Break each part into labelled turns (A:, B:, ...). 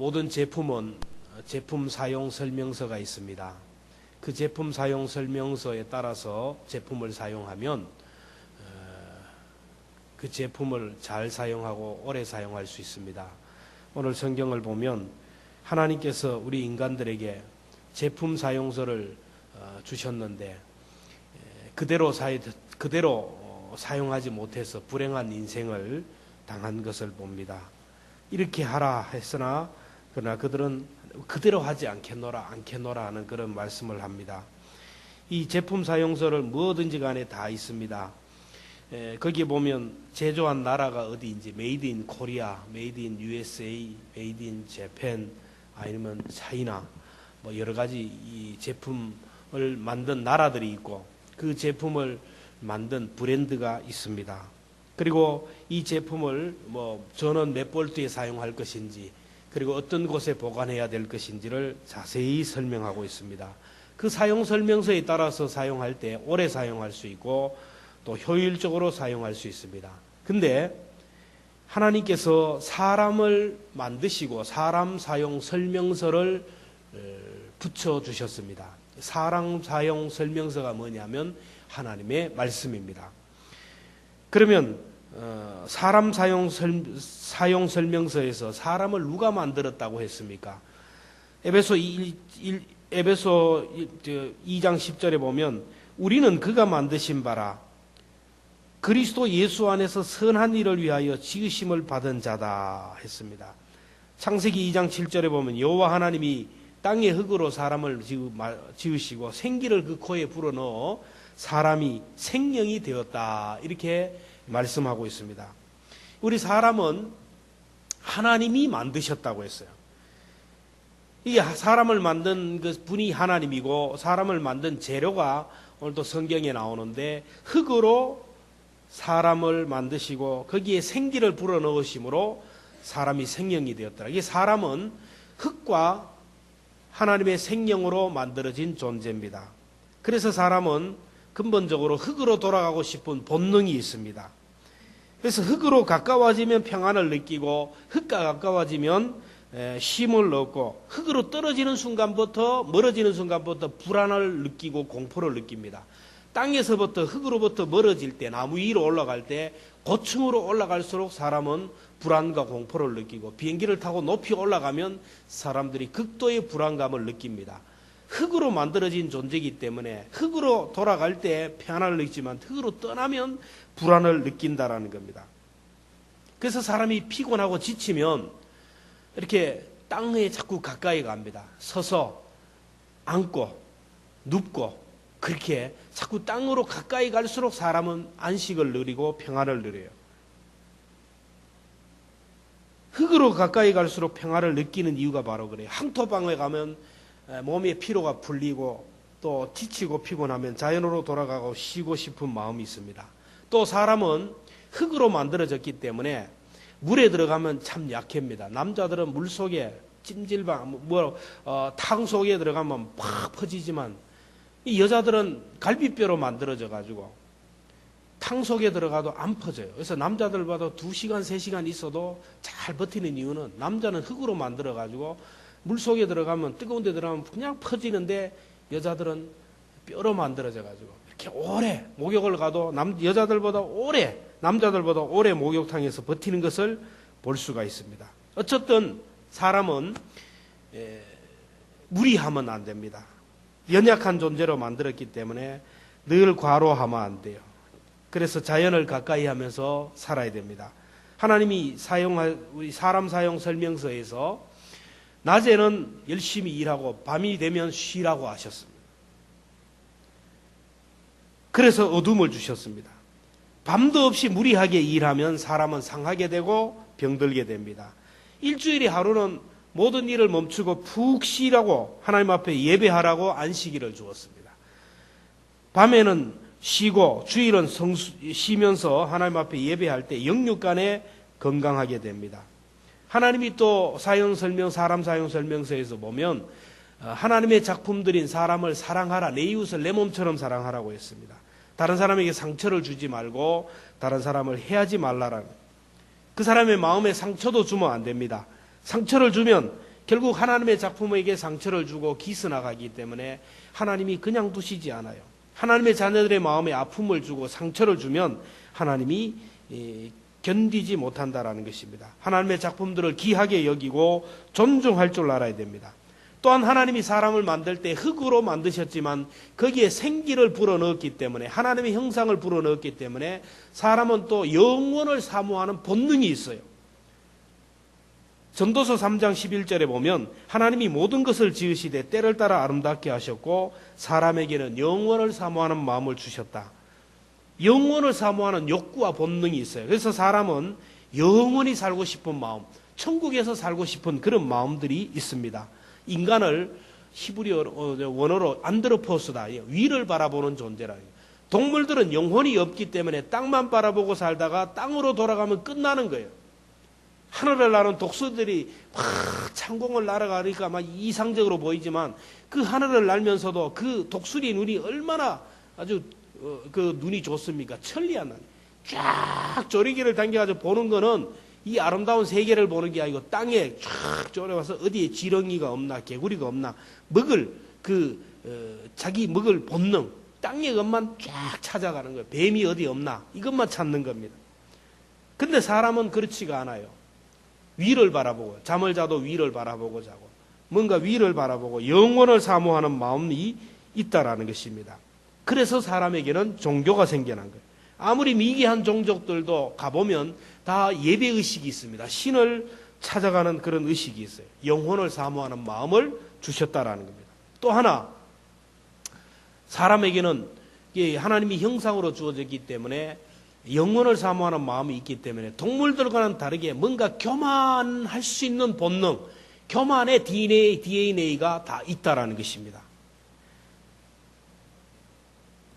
A: 모든 제품은 제품 사용 설명서가 있습니다. 그 제품 사용 설명서에 따라서 제품을 사용하면 그 제품을 잘 사용하고 오래 사용할 수 있습니다. 오늘 성경을 보면 하나님께서 우리 인간들에게 제품 사용서를 주셨는데 그대로 사용하지 못해서 불행한 인생을 당한 것을 봅니다. 이렇게 하라 했으나 그러나 그들은 그대로 하지 않겠노라 하는 그런 말씀을 합니다. 이 제품 사용서를 뭐든지 간에 다 있습니다. 거기에 보면 제조한 나라가 어디인지 메이드 인 코리아, 메이드 인 USA, 메이드 인 재팬 아니면 차이나 뭐 여러 가지 이 제품을 만든 나라들이 있고 그 제품을 만든 브랜드가 있습니다. 그리고 이 제품을 뭐 전원 몇 볼트에 사용할 것인지 그리고 어떤 곳에 보관해야 될 것인지를 자세히 설명하고 있습니다. 그 사용 설명서에 따라서 사용할 때 오래 사용할 수 있고 또 효율적으로 사용할 수 있습니다. 근데 하나님께서 사람을 만드시고 사람 사용 설명서를 붙여주셨습니다. 사람 사용 설명서가 뭐냐면 하나님의 말씀입니다. 그러면 사람 사용 설명서에서 사람을 누가 만들었다고 했습니까? 에베소 2장 10절에 보면 우리는 그가 만드신 바라 그리스도 예수 안에서 선한 일을 위하여 지으심을 받은 자다 했습니다. 창세기 2장 7절에 보면 여호와 하나님이 땅의 흙으로 사람을 지으시고 생기를 그 코에 불어넣어 사람이 생명이 되었다 이렇게 말씀하고 있습니다. 우리 사람은 하나님이 만드셨다고 했어요. 이 사람을 만든 그 분이 하나님이고 사람을 만든 재료가 오늘도 성경에 나오는데 흙으로 사람을 만드시고 거기에 생기를 불어넣으심으로 사람이 생명이 되었더라. 이게 사람은 흙과 하나님의 생명으로 만들어진 존재입니다. 그래서 사람은 근본적으로 흙으로 돌아가고 싶은 본능이 있습니다. 그래서 흙으로 가까워지면 평안을 느끼고 흙과 가까워지면 쉼을 얻고 흙으로 떨어지는 순간부터 멀어지는 순간부터 불안을 느끼고 공포를 느낍니다. 땅에서부터 흙으로부터 멀어질 때 나무 위로 올라갈 때 고층으로 올라갈수록 사람은 불안과 공포를 느끼고 비행기를 타고 높이 올라가면 사람들이 극도의 불안감을 느낍니다. 흙으로 만들어진 존재이기 때문에 흙으로 돌아갈 때 평안을 느끼지만 흙으로 떠나면 불안을 느낀다라는 겁니다. 그래서 사람이 피곤하고 지치면 이렇게 땅에 자꾸 가까이 갑니다. 서서 앉고 눕고 그렇게 자꾸 땅으로 가까이 갈수록 사람은 안식을 누리고 평안을 누려요. 흙으로 가까이 갈수록 평안을 느끼는 이유가 바로 그래요. 항토방에 가면 몸의 피로가 풀리고 또 지치고 피곤하면 자연으로 돌아가고 쉬고 싶은 마음이 있습니다. 또 사람은 흙으로 만들어졌기 때문에 물에 들어가면 참 약합니다. 남자들은 물 속에 찜질방, 탕 속에 들어가면 팍 퍼지지만 이 여자들은 갈비뼈로 만들어져 가지고 탕 속에 들어가도 안 퍼져요. 그래서 남자들보다 2시간, 3시간 있어도 잘 버티는 이유는 남자는 흙으로 만들어 가지고 물 속에 들어가면 뜨거운 데 들어가면 그냥 퍼지는데 여자들은 뼈로 만들어져 가지고 이렇게 오래 목욕을 가도 여자들보다 오래 남자들보다 오래 목욕탕에서 버티는 것을 볼 수가 있습니다. 어쨌든 사람은 무리하면 안 됩니다. 연약한 존재로 만들었기 때문에 늘 과로하면 안 돼요. 그래서 자연을 가까이 하면서 살아야 됩니다. 하나님이 사용할 우리 사람 사용 설명서에서 낮에는 열심히 일하고 밤이 되면 쉬라고 하셨습니다. 그래서 어둠을 주셨습니다. 밤도 없이 무리하게 일하면 사람은 상하게 되고 병들게 됩니다. 일주일에 하루는 모든 일을 멈추고 푹 쉬라고 하나님 앞에 예배하라고 안식일을 주었습니다. 밤에는 쉬고 주일은 쉬면서 하나님 앞에 예배할 때 영육간에 건강하게 됩니다. 하나님이 또 사람 사용 설명서에서 보면 하나님의 작품들인 사람을 사랑하라, 내 이웃을 내 몸처럼 사랑하라고 했습니다. 다른 사람에게 상처를 주지 말고 다른 사람을 해하지 말라라는, 그 사람의 마음에 상처도 주면 안 됩니다. 상처를 주면 결국 하나님의 작품에게 상처를 주고 기스나가기 때문에 하나님이 그냥 두시지 않아요. 하나님의 자녀들의 마음에 아픔을 주고 상처를 주면 하나님이 견디지 못한다라는 것입니다. 하나님의 작품들을 귀하게 여기고 존중할 줄 알아야 됩니다. 또한 하나님이 사람을 만들 때 흙으로 만드셨지만 거기에 생기를 불어넣었기 때문에, 하나님의 형상을 불어넣었기 때문에 사람은 또 영원을 사모하는 본능이 있어요. 전도서 3장 11절에 보면 하나님이 모든 것을 지으시되 때를 따라 아름답게 하셨고 사람에게는 영원을 사모하는 마음을 주셨다. 영원을 사모하는 욕구와 본능이 있어요. 그래서 사람은 영원히 살고 싶은 마음, 천국에서 살고 싶은 그런 마음들이 있습니다. 인간을 히브리어 원어로 안드로포스다, 위를 바라보는 존재라. 동물들은 영혼이 없기 때문에 땅만 바라보고 살다가 땅으로 돌아가면 끝나는 거예요. 하늘을 나는 독수리들이 막 창공을 날아가니까 막 이상적으로 보이지만 그 하늘을 날면서도 그 독수리 눈이 얼마나 아주 그 눈이 좋습니까? 천리안 눈. 쫙 조리개를 당겨가지고 보는 거는 이 아름다운 세계를 보는 게 아니고 땅에 쫙 졸여와서 어디에 지렁이가 없나 개구리가 없나 먹을 자기 먹을 본능, 땅의 것만 쫙 찾아가는 거예요. 뱀이 어디 없나 이것만 찾는 겁니다. 근데 사람은 그렇지가 않아요. 위를 바라보고, 잠을 자도 위를 바라보고 자고, 뭔가 위를 바라보고 영원을 사모하는 마음이 있다라는 것입니다. 그래서 사람에게는 종교가 생겨난 거예요. 아무리 미개한 종족들도 가보면 다 예배의식이 있습니다. 신을 찾아가는 그런 의식이 있어요. 영혼을 사모하는 마음을 주셨다라는 겁니다. 또 하나, 사람에게는 하나님이 형상으로 주어졌기 때문에 영혼을 사모하는 마음이 있기 때문에 동물들과는 다르게 뭔가 교만할 수 있는 본능, 교만의 DNA가 다 있다라는 것입니다.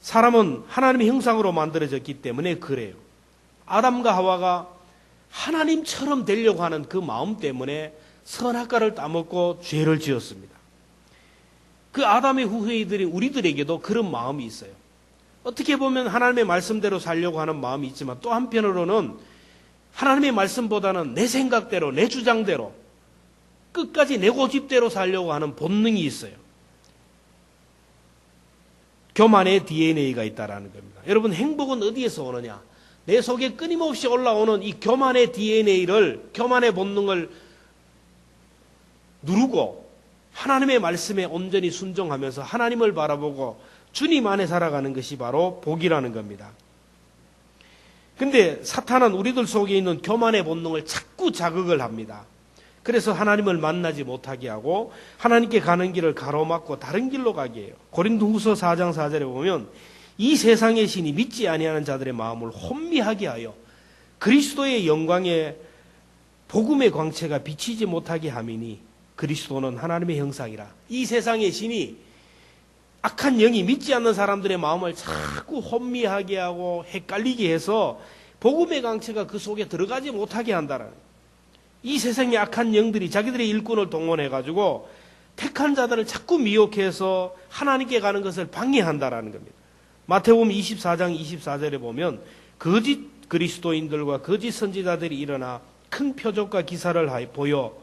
A: 사람은 하나님의 형상으로 만들어졌기 때문에 그래요. 아담과 하와가 하나님처럼 되려고 하는 그 마음 때문에 선악과를 따먹고 죄를 지었습니다. 그 아담의 후裔들이 우리들에게도 그런 마음이 있어요. 어떻게 보면 하나님의 말씀대로 살려고 하는 마음이 있지만 또 한편으로는 하나님의 말씀보다는 내 생각대로, 내 주장대로 끝까지 내 고집대로 살려고 하는 본능이 있어요. 교만의 DNA가 있다라는 겁니다. 여러분, 행복은 어디에서 오느냐? 내 속에 끊임없이 올라오는 이 교만의 DNA를, 교만의 본능을 누르고 하나님의 말씀에 온전히 순종하면서 하나님을 바라보고 주님 안에 살아가는 것이 바로 복이라는 겁니다. 근데 사탄은 우리들 속에 있는 교만의 본능을 자꾸 자극을 합니다. 그래서 하나님을 만나지 못하게 하고 하나님께 가는 길을 가로막고 다른 길로 가게 해요. 고린도후서 4장 4절에 보면 이 세상의 신이 믿지 아니하는 자들의 마음을 혼미하게 하여 그리스도의 영광에 복음의 광채가 비치지 못하게 함이니 그리스도는 하나님의 형상이라. 이 세상의 신이 악한 영이 믿지 않는 사람들의 마음을 자꾸 혼미하게 하고 헷갈리게 해서 복음의 광채가 그 속에 들어가지 못하게 한다는, 이 세상의 악한 영들이 자기들의 일꾼을 동원해가지고 택한 자들을 자꾸 미혹해서 하나님께 가는 것을 방해한다라는 겁니다. 마태복음 24장 24절에 보면 거짓 그리스도인들과 거짓 선지자들이 일어나 큰 표적과 기사를 보여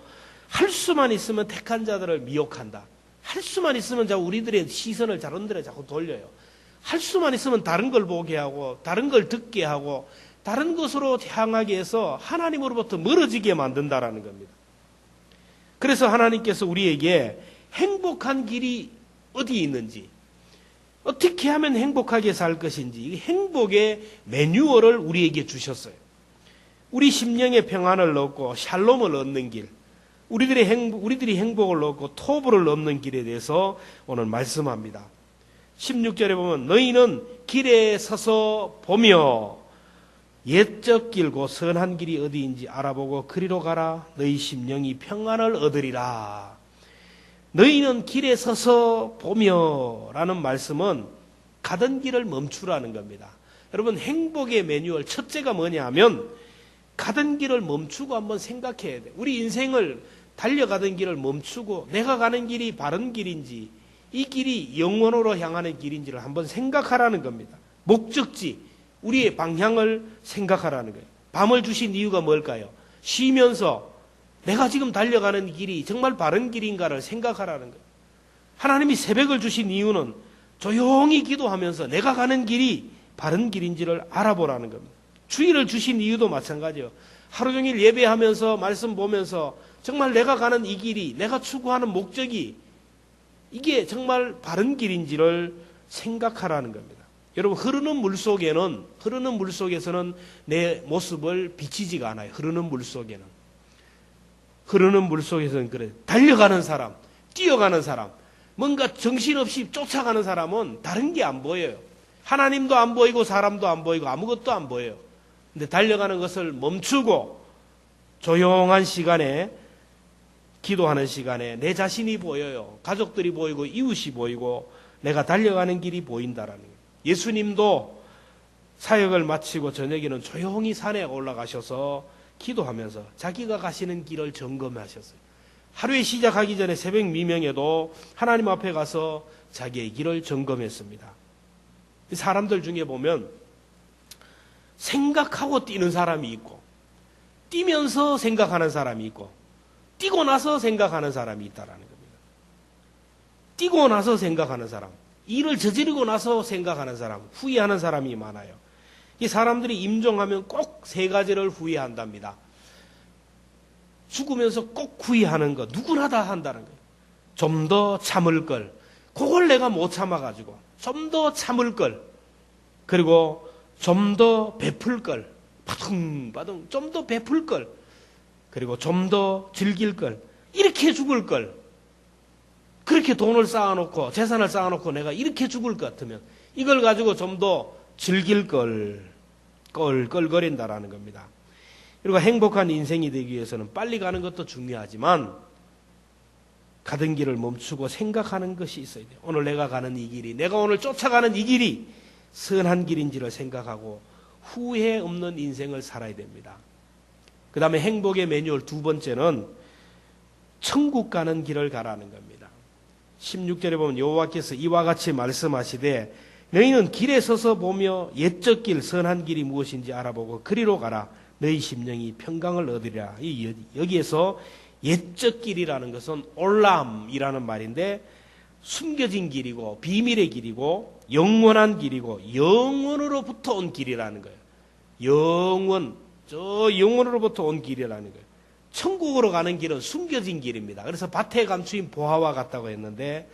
A: 할 수만 있으면 택한 자들을 미혹한다. 할 수만 있으면 우리들의 시선을 다른 데로 자꾸 돌려요. 할 수만 있으면 다른 걸 보게 하고 다른 걸 듣게 하고 다른 것으로 향하게 해서 하나님으로부터 멀어지게 만든다라는 겁니다. 그래서 하나님께서 우리에게 행복한 길이 어디 있는지, 어떻게 하면 행복하게 살 것인지, 이 행복의 매뉴얼을 우리에게 주셨어요. 우리 심령의 평안을 얻고 샬롬을 얻는 길, 우리들이 행복을 얻고 토부를 얻는 길에 대해서 오늘 말씀합니다. 16절에 보면 너희는 길에 서서 보며 옛적 길고 선한 길이 어디인지 알아보고 그리로 가라. 너희 심령이 평안을 얻으리라. 너희는 길에 서서 보며 라는 말씀은 가던 길을 멈추라는 겁니다. 여러분, 행복의 매뉴얼 첫째가 뭐냐 하면 가던 길을 멈추고 한번 생각해야 돼. 우리 인생을 달려가던 길을 멈추고 내가 가는 길이 바른 길인지 이 길이 영원으로 향하는 길인지를 한번 생각하라는 겁니다. 목적지, 우리의 방향을 생각하라는 거예요. 밤을 주신 이유가 뭘까요? 쉬면서 내가 지금 달려가는 길이 정말 바른 길인가를 생각하라는 거예요. 하나님이 새벽을 주신 이유는 조용히 기도하면서 내가 가는 길이 바른 길인지를 알아보라는 겁니다. 주일을 주신 이유도 마찬가지예요. 하루 종일 예배하면서 말씀 보면서 정말 내가 가는 이 길이, 내가 추구하는 목적이 이게 정말 바른 길인지를 생각하라는 겁니다. 여러분, 흐르는 물속에서는 내 모습을 비치지가 않아요. 흐르는 물속에서는 그래. 달려가는 사람, 뛰어가는 사람, 뭔가 정신없이 쫓아가는 사람은 다른 게 안 보여요. 하나님도 안 보이고 사람도 안 보이고 아무것도 안 보여요. 근데 달려가는 것을 멈추고 조용한 시간에, 기도하는 시간에 내 자신이 보여요. 가족들이 보이고 이웃이 보이고 내가 달려가는 길이 보인다라는 거예요. 예수님도 사역을 마치고 저녁에는 조용히 산에 올라가셔서 기도하면서 자기가 가시는 길을 점검하셨어요. 하루에 시작하기 전에 새벽 미명에도 하나님 앞에 가서 자기의 길을 점검했습니다. 사람들 중에 보면 생각하고 뛰는 사람이 있고, 뛰면서 생각하는 사람이 있고, 뛰고 나서 생각하는 사람이 있다라는 겁니다. 뛰고 나서 생각하는 사람, 일을 저지르고 나서 생각하는 사람, 후회하는 사람이 많아요. 이 사람들이 임종하면 꼭 세 가지를 후회한답니다. 죽으면서 꼭 후회하는 거, 누구나 다 한다는 거예요. 좀 더 참을 걸, 그걸 내가 못 참아가지고 좀 더 참을 걸, 그리고 좀 더 베풀 걸, 바둥바둥 좀 더 베풀 걸, 그리고 좀 더 즐길 걸, 이렇게 죽을 걸, 그렇게 돈을 쌓아놓고 재산을 쌓아놓고 내가 이렇게 죽을 것 같으면 이걸 가지고 좀 더 즐길 걸, 껄껄거린다라는 겁니다. 그리고 행복한 인생이 되기 위해서는 빨리 가는 것도 중요하지만 가던 길을 멈추고 생각하는 것이 있어야 돼요. 오늘 내가 가는 이 길이, 내가 오늘 쫓아가는 이 길이 선한 길인지를 생각하고 후회 없는 인생을 살아야 됩니다. 그 다음에 행복의 매뉴얼 두 번째는 천국 가는 길을 가라는 겁니다. 16절에 보면 여호와께서 이와 같이 말씀하시되 너희는 길에 서서 보며 옛적 길 선한 길이 무엇인지 알아보고 그리로 가라. 너희 심령이 평강을 얻으리라. 여기에서 옛적 길이라는 것은 올람이라는 말인데 숨겨진 길이고 비밀의 길이고 영원한 길이고 영원으로부터 온 길이라는 거예요. 저 영원으로부터 온 길이라는 거예요. 천국으로 가는 길은 숨겨진 길입니다. 그래서 밭에 감추인 보화와 같다고 했는데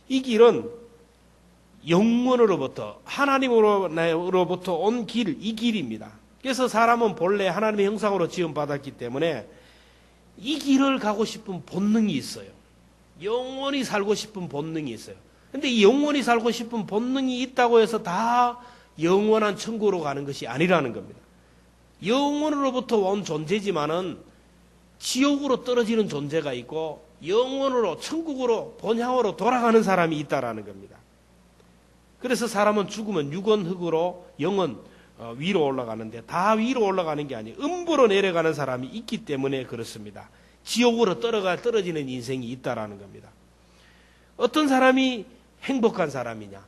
A: 이 길은 영원으로부터, 하나님으로부터 온 길, 이 길입니다. 그래서 사람은 본래 하나님의 형상으로 지음받았기 때문에 이 길을 가고 싶은 본능이 있어요. 영원히 살고 싶은 본능이 있어요. 근데 이 영원히 살고 싶은 본능이 있다고 해서 다 영원한 천국으로 가는 것이 아니라는 겁니다. 영원으로부터 온 존재지만은 지옥으로 떨어지는 존재가 있고 영원으로 천국으로 본향으로 돌아가는 사람이 있다라는 겁니다. 그래서 사람은 죽으면 육은 흙으로 영은 위로 올라가는데 다 위로 올라가는 게 아니에요. 음부로 내려가는 사람이 있기 때문에 그렇습니다. 지옥으로 떨어지는 인생이 있다라는 겁니다. 어떤 사람이 행복한 사람이냐?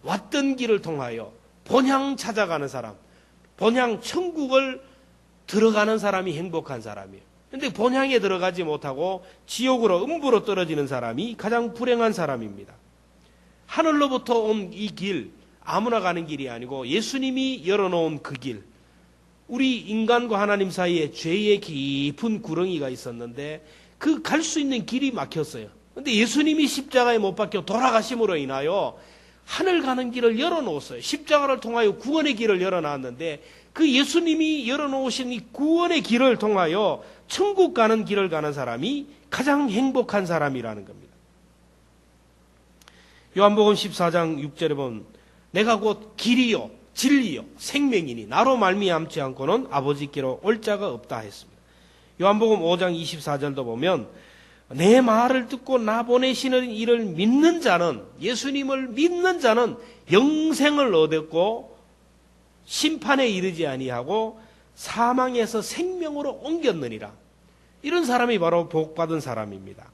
A: 왔던 길을 통하여 본향 찾아가는 사람, 본향 천국을 들어가는 사람이 행복한 사람이에요. 그런데 본향에 들어가지 못하고 지옥으로 음부로 떨어지는 사람이 가장 불행한 사람입니다. 하늘로부터 온 이 길, 아무나 가는 길이 아니고 예수님이 열어놓은 그 길, 우리 인간과 하나님 사이에 죄의 깊은 구렁이가 있었는데 그 갈 수 있는 길이 막혔어요. 그런데 예수님이 십자가에 못 박혀 돌아가심으로 인하여 하늘 가는 길을 열어놓았어요. 십자가를 통하여 구원의 길을 열어놨는데 그 예수님이 열어놓으신 이 구원의 길을 통하여 천국 가는 길을 가는 사람이 가장 행복한 사람이라는 겁니다. 요한복음 14장 6절에 보면 내가 곧 길이요 진리요 생명이니 나로 말미암지 않고는 아버지께로 올 자가 없다 했습니다. 요한복음 5장 24절도 보면 내 말을 듣고 나 보내시는 이를 믿는 자는, 예수님을 믿는 자는 영생을 얻었고 심판에 이르지 아니하고 사망에서 생명으로 옮겼느니라. 이런 사람이 바로 복받은 사람입니다.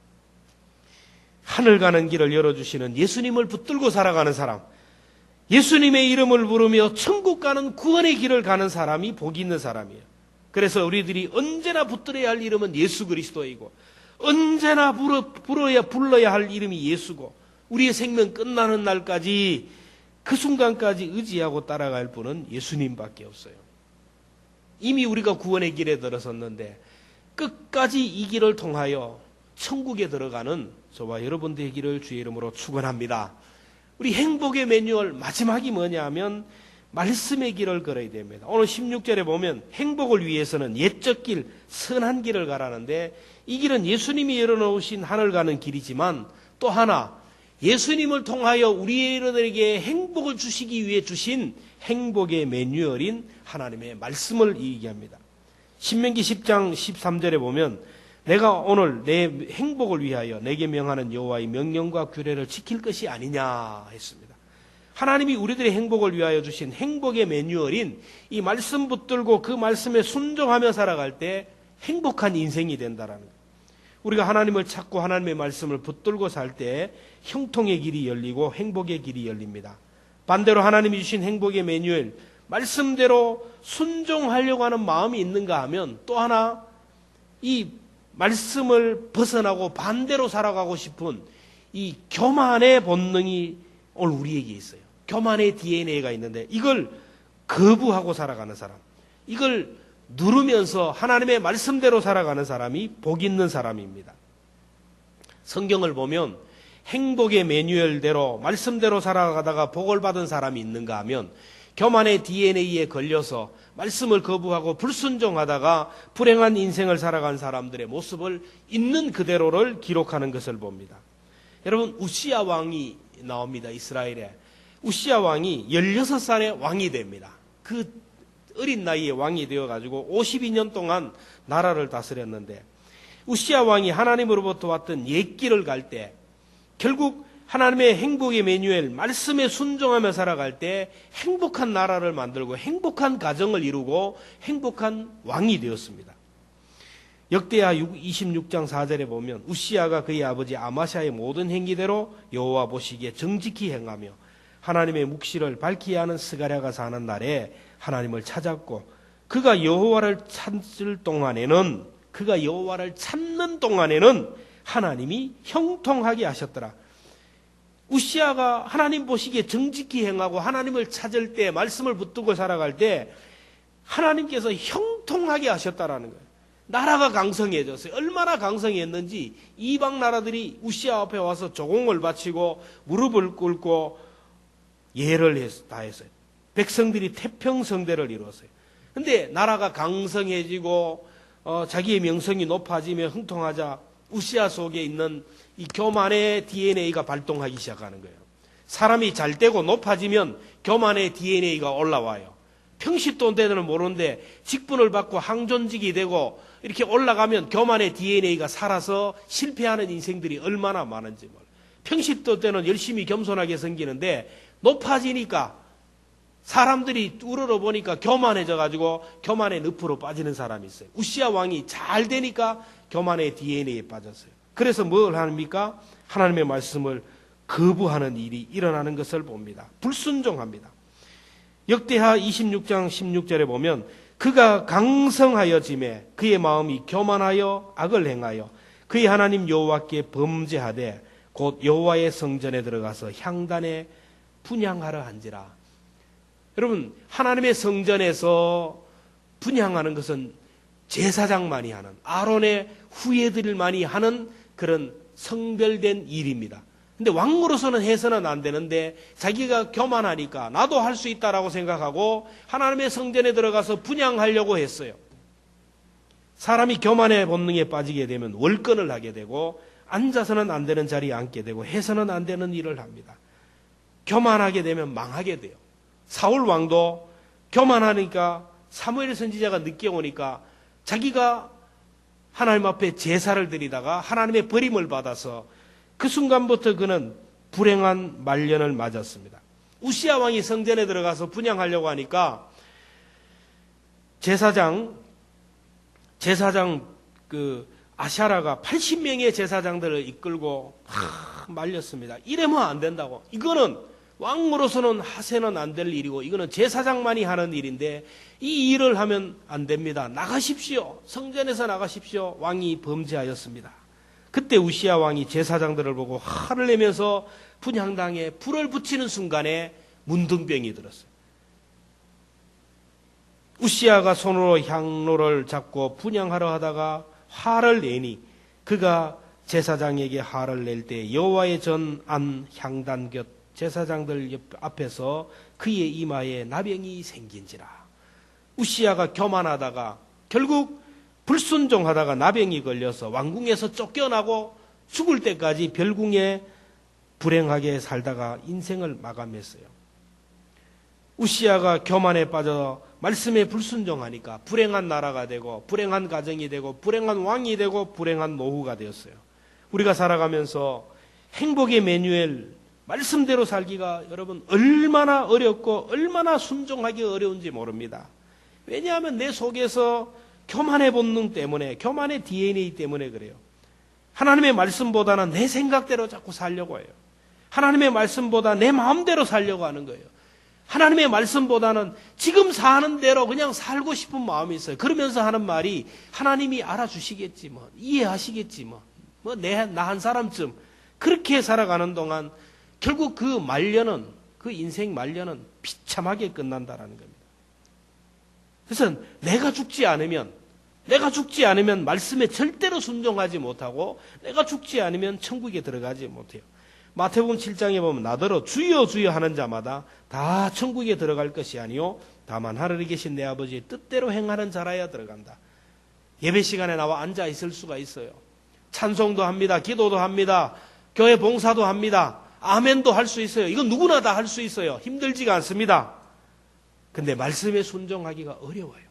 A: 하늘 가는 길을 열어주시는 예수님을 붙들고 살아가는 사람, 예수님의 이름을 부르며 천국 가는 구원의 길을 가는 사람이 복이 있는 사람이에요. 그래서 우리들이 언제나 붙들어야 할 이름은 예수 그리스도이고 언제나 불러야 할 이름이 예수고 우리의 생명 끝나는 날까지 그 순간까지 의지하고 따라갈 분은 예수님밖에 없어요. 이미 우리가 구원의 길에 들어섰는데 끝까지 이 길을 통하여 천국에 들어가는 저와 여러분 되기를 주의 이름으로 축원합니다. 우리 행복의 매뉴얼 마지막이 뭐냐 하면 말씀의 길을 걸어야 됩니다. 오늘 16절에 보면 행복을 위해서는 옛적 길, 선한 길을 가라는데 이 길은 예수님이 열어놓으신 하늘 가는 길이지만 또 하나 예수님을 통하여 우리들에게 행복을 주시기 위해 주신 행복의 매뉴얼인 하나님의 말씀을 얘기합니다. 신명기 10장 13절에 보면 내가 오늘 내 행복을 위하여 내게 명하는 여호와의 명령과 규례를 지킬 것이 아니냐 했습니다. 하나님이 우리들의 행복을 위하여 주신 행복의 매뉴얼인 이 말씀 붙들고 그 말씀에 순종하며 살아갈 때 행복한 인생이 된다라는 거예요. 우리가 하나님을 찾고 하나님의 말씀을 붙들고 살 때 형통의 길이 열리고 행복의 길이 열립니다. 반대로 하나님이 주신 행복의 매뉴얼, 말씀대로 순종하려고 하는 마음이 있는가 하면 또 하나 이 말씀을 벗어나고 반대로 살아가고 싶은 이 교만의 본능이 오늘 우리에게 있어요. 교만의 DNA가 있는데 이걸 거부하고 살아가는 사람, 이걸 누르면서 하나님의 말씀대로 살아가는 사람이 복 있는 사람입니다. 성경을 보면 행복의 매뉴얼대로 말씀대로 살아가다가 복을 받은 사람이 있는가 하면 교만의 DNA에 걸려서 말씀을 거부하고 불순종하다가 불행한 인생을 살아간 사람들의 모습을 있는 그대로를 기록하는 것을 봅니다. 여러분, 우시야 왕이 나옵니다. 이스라엘에. 우시야 왕이 16살에 왕이 됩니다. 그 어린 나이에 왕이 되어가지고 52년 동안 나라를 다스렸는데 우시야 왕이 하나님으로부터 왔던 옛길을 갈 때 결국 하나님의 행복의 매뉴얼, 말씀에 순종하며 살아갈 때 행복한 나라를 만들고 행복한 가정을 이루고 행복한 왕이 되었습니다. 역대하 26장 4절에 보면 우시야가 그의 아버지 아마샤의 모든 행위대로 여호와 보시기에 정직히 행하며 하나님의 묵시를 밝히 하는 스가랴가 사는 날에 하나님을 찾았고 그가 여호와를 찾는 동안에는 하나님이 형통하게 하셨더라. 우시야가 하나님 보시기에 정직히 행하고 하나님을 찾을 때 말씀을 붙들고 살아갈 때 하나님께서 형통하게 하셨다라는 거예요. 나라가 강성해졌어요. 얼마나 강성했는지 이방 나라들이 우시야 앞에 와서 조공을 바치고 무릎을 꿇고 예를 다 했어요. 백성들이 태평성대를 이루었어요. 근데 나라가 강성해지고 자기의 명성이 높아지며 흥통하자 우시야 속에 있는 이 교만의 DNA가 발동하기 시작하는 거예요. 사람이 잘 되고 높아지면 교만의 DNA가 올라와요. 평시도 때는 모르는데 직분을 받고 항존직이 되고 이렇게 올라가면 교만의 DNA가 살아서 실패하는 인생들이 얼마나 많은지 몰라요. 평시도 때는 열심히 겸손하게 섬기는데 높아지니까 사람들이 우러러보니까 교만해져가지고 교만의 늪으로 빠지는 사람이 있어요. 우시야 왕이 잘 되니까 교만의 DNA에 빠졌어요. 그래서 뭘 합니까? 하나님의 말씀을 거부하는 일이 일어나는 것을 봅니다. 불순종합니다. 역대하 26장 16절에 보면 그가 강성하여짐에 그의 마음이 교만하여 악을 행하여 그의 하나님 여호와께 범죄하되 곧 여호와의 성전에 들어가서 향단에 분향하러 한지라. 여러분, 하나님의 성전에서 분향하는 것은 제사장만이 하는, 아론의 후예들만이 하는 그런 성별된 일입니다. 근데 왕으로서는 해서는 안 되는데 자기가 교만하니까 나도 할 수 있다라고 생각하고 하나님의 성전에 들어가서 분향하려고 했어요. 사람이 교만의 본능에 빠지게 되면 월권을 하게 되고 앉아서는 안 되는 자리에 앉게 되고 해서는 안 되는 일을 합니다. 교만하게 되면 망하게 돼요. 사울 왕도 교만하니까 사무엘 선지자가 늦게 오니까 자기가 하나님 앞에 제사를 드리다가 하나님의 버림을 받아서 그 순간부터 그는 불행한 말년을 맞았습니다. 우시야 왕이 성전에 들어가서 분향하려고 하니까 제사장 그 아샤라가 80명의 제사장들을 이끌고 말렸습니다. 이러면 안 된다고. 이거는 왕으로서는 하세는 안 될 일이고 이거는 제사장만이 하는 일인데 이 일을 하면 안 됩니다. 나가십시오. 성전에서 나가십시오. 왕이 범죄하였습니다. 그때 우시야 왕이 제사장들을 보고 화를 내면서 분향당에 불을 붙이는 순간에 문둥병이 들었어요. 우시야가 손으로 향로를 잡고 분향하려 하다가 화를 내니 그가 제사장에게 화를 낼 때 여호와의 전 안 향단 곁 제사장들 앞에서 그의 이마에 나병이 생긴지라. 우시야가 교만하다가 결국 불순종하다가 나병이 걸려서 왕궁에서 쫓겨나고 죽을 때까지 별궁에 불행하게 살다가 인생을 마감했어요. 우시야가 교만에 빠져 말씀에 불순종하니까 불행한 나라가 되고 불행한 가정이 되고 불행한 왕이 되고 불행한 노후가 되었어요. 우리가 살아가면서 행복의 매뉴얼 말씀대로 살기가 여러분 얼마나 어렵고 얼마나 순종하기 어려운지 모릅니다. 왜냐하면 내 속에서 교만의 본능 때문에, 교만의 DNA 때문에 그래요. 하나님의 말씀보다는 내 생각대로 자꾸 살려고 해요. 하나님의 말씀보다 내 마음대로 살려고 하는 거예요. 하나님의 말씀보다는 지금 사는 대로 그냥 살고 싶은 마음이 있어요. 그러면서 하는 말이 하나님이 알아주시겠지 뭐, 이해하시겠지 뭐, 나 한 사람쯤 그렇게 살아가는 동안 결국 그 말년은, 그 인생 말년은 비참하게 끝난다라는 겁니다. 그래서 내가 죽지 않으면 말씀에 절대로 순종하지 못하고 내가 죽지 않으면 천국에 들어가지 못해요. 마태복음 7장에 보면 나더러 주여 주여 하는 자마다 다 천국에 들어갈 것이 아니요 다만 하늘에 계신 내 아버지의 뜻대로 행하는 자라야 들어간다. 예배 시간에 나와 앉아 있을 수가 있어요. 찬송도 합니다. 기도도 합니다. 교회 봉사도 합니다. 아멘도 할 수 있어요. 이건 누구나 다 할 수 있어요. 힘들지가 않습니다. 근데 말씀에 순종하기가 어려워요.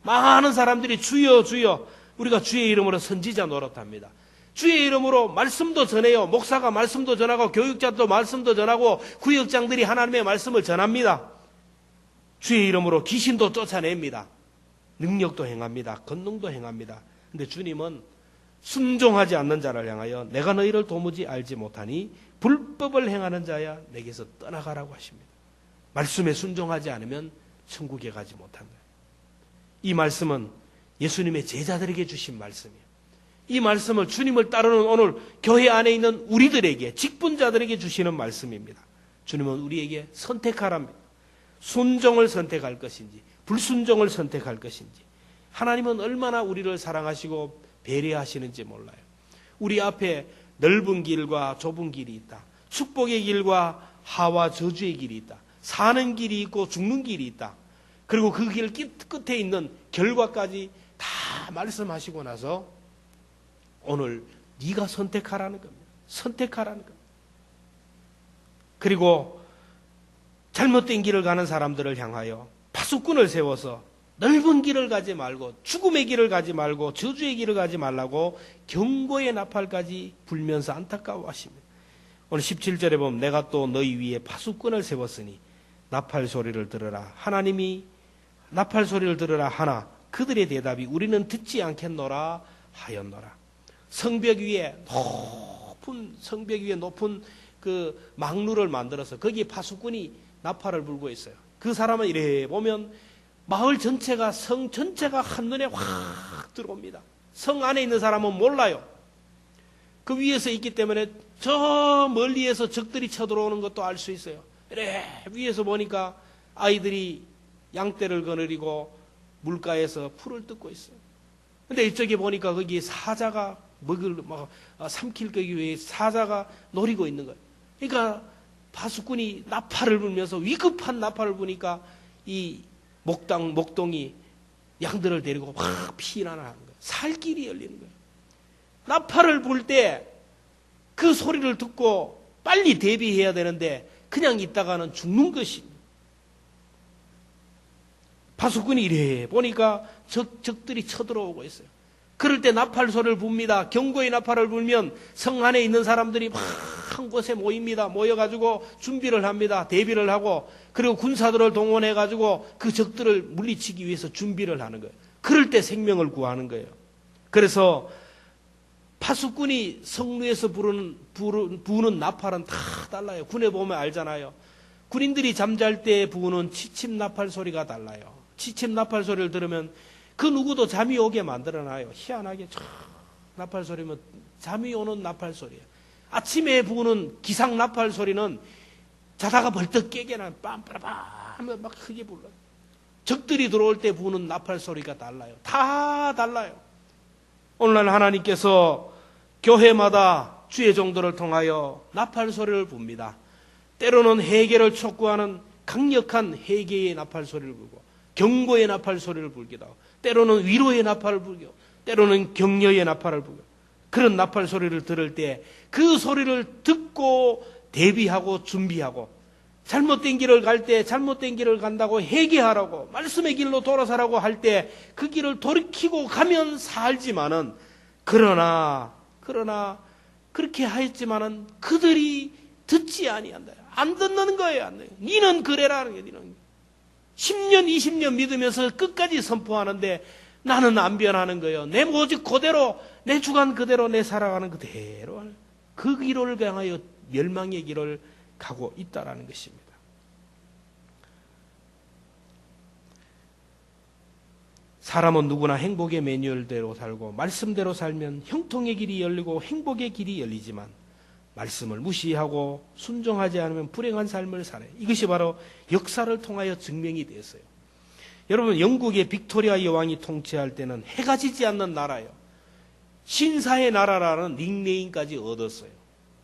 A: 많은 사람들이 주여 주여, 우리가 주의 이름으로 선지자 노릇합니다. 주의 이름으로 말씀도 전해요. 목사가 말씀도 전하고 교육자도 말씀도 전하고 구역장들이 하나님의 말씀을 전합니다. 주의 이름으로 귀신도 쫓아냅니다. 능력도 행합니다. 권능도 행합니다. 근데 주님은 순종하지 않는 자를 향하여 내가 너희를 도무지 알지 못하니 불법을 행하는 자야 내게서 떠나가라고 하십니다. 말씀에 순종하지 않으면 천국에 가지 못한다. 이 말씀은 예수님의 제자들에게 주신 말씀이에요. 이 말씀을 주님을 따르는 오늘 교회 안에 있는 우리들에게, 직분자들에게 주시는 말씀입니다. 주님은 우리에게 선택하랍니다. 순종을 선택할 것인지 불순종을 선택할 것인지. 하나님은 얼마나 우리를 사랑하시고 배려하시는지 몰라요. 우리 앞에 넓은 길과 좁은 길이 있다. 축복의 길과 하와 저주의 길이 있다. 사는 길이 있고 죽는 길이 있다. 그리고 그 길 끝에 있는 결과까지 다 말씀하시고 나서 오늘 네가 선택하라는 겁니다. 선택하라는 겁니다. 그리고 잘못된 길을 가는 사람들을 향하여 파수꾼을 세워서 넓은 길을 가지 말고 죽음의 길을 가지 말고 저주의 길을 가지 말라고 경고의 나팔까지 불면서 안타까워하십니다. 오늘 17절에 보면 내가 또 너희 위에 파수꾼을 세웠으니 나팔 소리를 들으라. 하나님이 나팔 소리를 들으라 하나 그들의 대답이 우리는 듣지 않겠노라 하였노라. 성벽 위에 높은 그 망루를 만들어서 거기에 파수꾼이 나팔을 불고 있어요. 그 사람은 이래 보면 마을 전체가, 성 전체가 한눈에 확 들어옵니다. 성 안에 있는 사람은 몰라요. 그 위에서 있기 때문에 저 멀리에서 적들이 쳐들어오는 것도 알 수 있어요. 이래 위에서 보니까 아이들이 양떼를 거느리고 물가에서 풀을 뜯고 있어요. 근데 이쪽에 보니까 거기 사자가 삼킬 거기 위해 사자가 노리고 있는 거예요. 그러니까 파수꾼이 나팔을 불면서 위급한 나팔을 부니까 이 목동이 양들을 데리고 막 피난을 하는 거예요. 살 길이 열리는 거예요. 나팔을 불 때 그 소리를 듣고 빨리 대비해야 되는데 그냥 있다가는 죽는 것입니다. 파수꾼이 이래 보니까 적들이 쳐들어오고 있어요. 그럴 때 나팔 소리를 붑니다. 경고의 나팔을 불면 성 안에 있는 사람들이 막 한 곳에 모입니다. 모여가지고 준비를 합니다. 대비를 하고 그리고 군사들을 동원해가지고 그 적들을 물리치기 위해서 준비를 하는 거예요. 그럴 때 생명을 구하는 거예요. 그래서 파수꾼이 성루에서 부는 나팔은 다 달라요. 군에 보면 알잖아요. 군인들이 잠잘 때 부는 치침 나팔 소리가 달라요. 치침 나팔 소리를 들으면 그 누구도 잠이 오게 만들어놔요. 희한하게 나팔 소리면 잠이 오는 나팔 소리예요. 아침에 부는 기상 나팔 소리는 자다가 벌떡 깨게 하는 빰빠라빰 하면 막 크게 불러요. 적들이 들어올 때 부는 나팔 소리가 달라요. 다 달라요. 오늘날 하나님께서 교회마다 주의 종들을 통하여 나팔 소리를 붑니다. 때로는 회개를 촉구하는 강력한 회개의 나팔 소리를 불고, 경고의 나팔 소리를 불기도 하고, 때로는 위로의 나팔을 불고, 때로는 격려의 나팔을 불고, 그런 나팔 소리를 들을 때 그 소리를 듣고 대비하고 준비하고, 잘못된 길을 갈 때 잘못된 길을 간다고 회개하라고, 말씀의 길로 돌아서라고 할 때 그 길을 돌이키고 가면 살지만은, 그러나 그렇게 하였지만은 그들이 듣지 아니한다. 안 듣는 거예요. 안 듣는. 니는 그래라는 거예요. 니는 10년 20년 믿으면서 끝까지 선포하는데 나는 안 변하는 거예요. 내 오직 그대로, 내 주관 그대로, 내 살아가는 그대로 그 길을 향하여 멸망의 길을 가고 있다라는 것입니다. 사람은 누구나 행복의 매뉴얼대로 살고 말씀대로 살면 형통의 길이 열리고 행복의 길이 열리지만, 말씀을 무시하고 순종하지 않으면 불행한 삶을 살아요. 이것이 바로 역사를 통하여 증명이 되었어요. 여러분, 영국의 빅토리아 여왕이 통치할 때는 해가 지지 않는 나라예요. 신사의 나라라는 닉네임까지 얻었어요.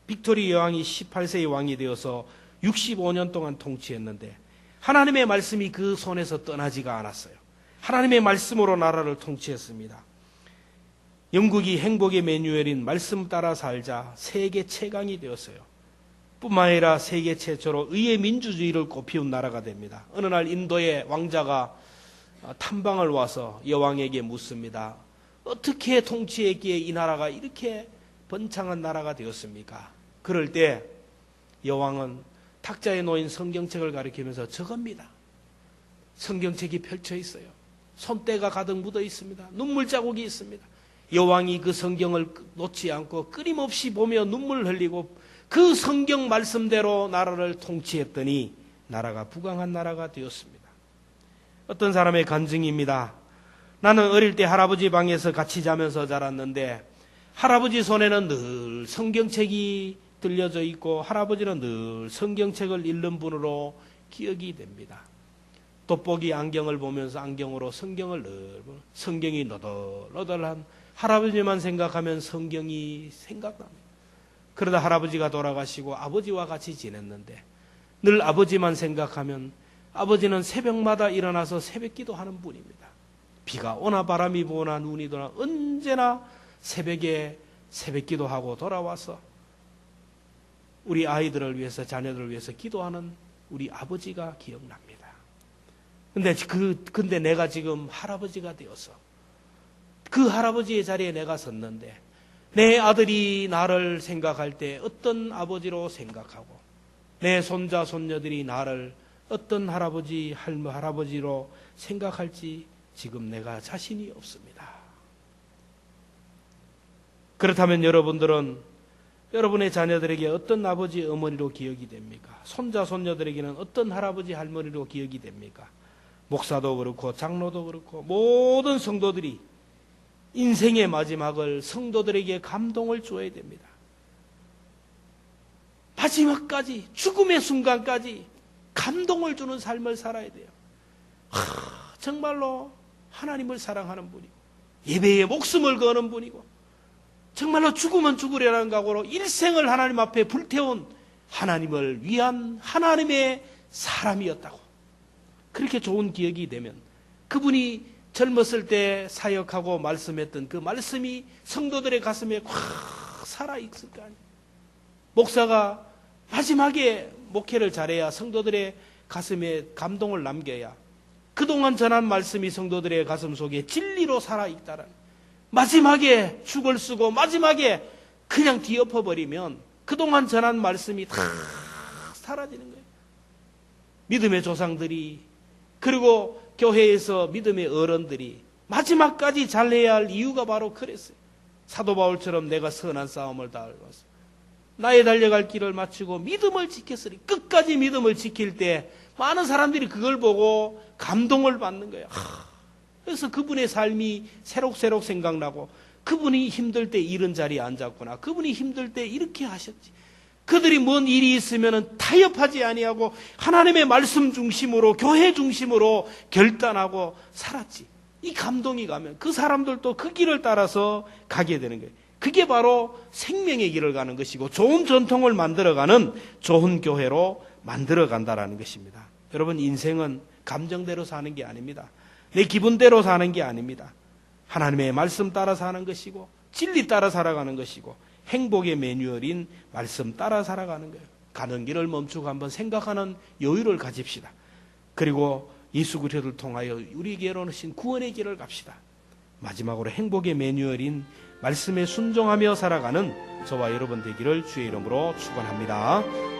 A: 빅토리아 여왕이 18세의 왕이 되어서 65년 동안 통치했는데 하나님의 말씀이 그 손에서 떠나지가 않았어요. 하나님의 말씀으로 나라를 통치했습니다. 영국이 행복의 매뉴얼인 말씀 따라 살자 세계 최강이 되었어요. 뿐만 아니라 세계 최초로 의의 민주주의를 꽃피운 나라가 됩니다. 어느 날 인도의 왕자가 탐방을 와서 여왕에게 묻습니다. 어떻게 통치했기에 이 나라가 이렇게 번창한 나라가 되었습니까? 그럴 때 여왕은 탁자에 놓인 성경책을 가리키면서 저겁니다. 성경책이 펼쳐 있어요. 손때가 가득 묻어 있습니다. 눈물 자국이 있습니다. 여왕이 그 성경을 놓지 않고 끊임없이 보며 눈물 흘리고 그 성경 말씀대로 나라를 통치했더니 나라가 부강한 나라가 되었습니다. 어떤 사람의 간증입니다. 나는 어릴 때 할아버지 방에서 같이 자면서 자랐는데 할아버지 손에는 늘 성경책이 들려져 있고 할아버지는 늘 성경책을 읽는 분으로 기억이 됩니다. 돋보기 안경을 보면서 안경으로 성경을 늘 보고 성경이 너덜너덜한 할아버지만 생각하면 성경이 생각납니다. 그러다 할아버지가 돌아가시고 아버지와 같이 지냈는데 늘 아버지만 생각하면 아버지는 새벽마다 일어나서 새벽기도 하는 분입니다. 비가 오나 바람이 부거나 눈이 도나 언제나 새벽에 새벽기도 하고 돌아와서 우리 아이들을 위해서 자녀들을 위해서 기도하는 우리 아버지가 기억납니다. 근데 내가 지금 할아버지가 되어서 그 할아버지의 자리에 내가 섰는데 내 아들이 나를 생각할 때 어떤 아버지로 생각하고 내 손자 손녀들이 나를 어떤 할아버지로 생각할지 지금 내가 자신이 없습니다. 그렇다면 여러분들은 여러분의 자녀들에게 어떤 아버지 어머니로 기억이 됩니까? 손자 손녀들에게는 어떤 할아버지 할머니로 기억이 됩니까? 목사도 그렇고 장로도 그렇고 모든 성도들이 인생의 마지막을 성도들에게 감동을 줘야 됩니다. 마지막까지 죽음의 순간까지 감동을 주는 삶을 살아야 돼요. 정말로 하나님을 사랑하는 분이고 예배에 목숨을 거는 분이고 정말로 죽으면 죽으려는 각오로 일생을 하나님 앞에 불태운 하나님을 위한 하나님의 사람이었다고 그렇게 좋은 기억이 되면 그분이 젊었을 때 사역하고 말씀했던 그 말씀이 성도들의 가슴에 확 살아있을 거 아니에요. 목사가 마지막에 목회를 잘해야 성도들의 가슴에 감동을 남겨야 그동안 전한 말씀이 성도들의 가슴 속에 진리로 살아있다는 마지막에 죽을 쓰고 마지막에 그냥 뒤엎어버리면 그동안 전한 말씀이 다 사라지는 거예요. 믿음의 조상들이 그리고 교회에서 믿음의 어른들이 마지막까지 잘해야 할 이유가 바로 그랬어요. 사도 바울처럼 내가 선한 싸움을 다하였어. 나의 달려갈 길을 마치고 믿음을 지켰으니, 끝까지 믿음을 지킬 때 많은 사람들이 그걸 보고 감동을 받는 거예요. 그래서 그분의 삶이 새록새록 생각나고, 그분이 힘들 때 이런 자리에 앉았구나, 그분이 힘들 때 이렇게 하셨지. 그들이 뭔 일이 있으면 타협하지 아니하고 하나님의 말씀 중심으로, 교회 중심으로 결단하고 살았지. 이 감동이 가면 그 사람들도 그 길을 따라서 가게 되는 거예요. 그게 바로 생명의 길을 가는 것이고, 좋은 전통을 만들어가는 좋은 교회로 만들어간다라는 것입니다. 여러분, 인생은 감정대로 사는 게 아닙니다. 내 기분대로 사는 게 아닙니다. 하나님의 말씀 따라 사는 것이고, 진리 따라 살아가는 것이고, 행복의 매뉴얼인 말씀 따라 살아가는 거예요. 가는 길을 멈추고 한번 생각하는 여유를 가집시다. 그리고 예수 그리스도를 통하여 우리에게 오신 구원의 길을 갑시다. 마지막으로 행복의 매뉴얼인 말씀에 순종하며 살아가는 저와 여러분 되기를 주의 이름으로 축원합니다.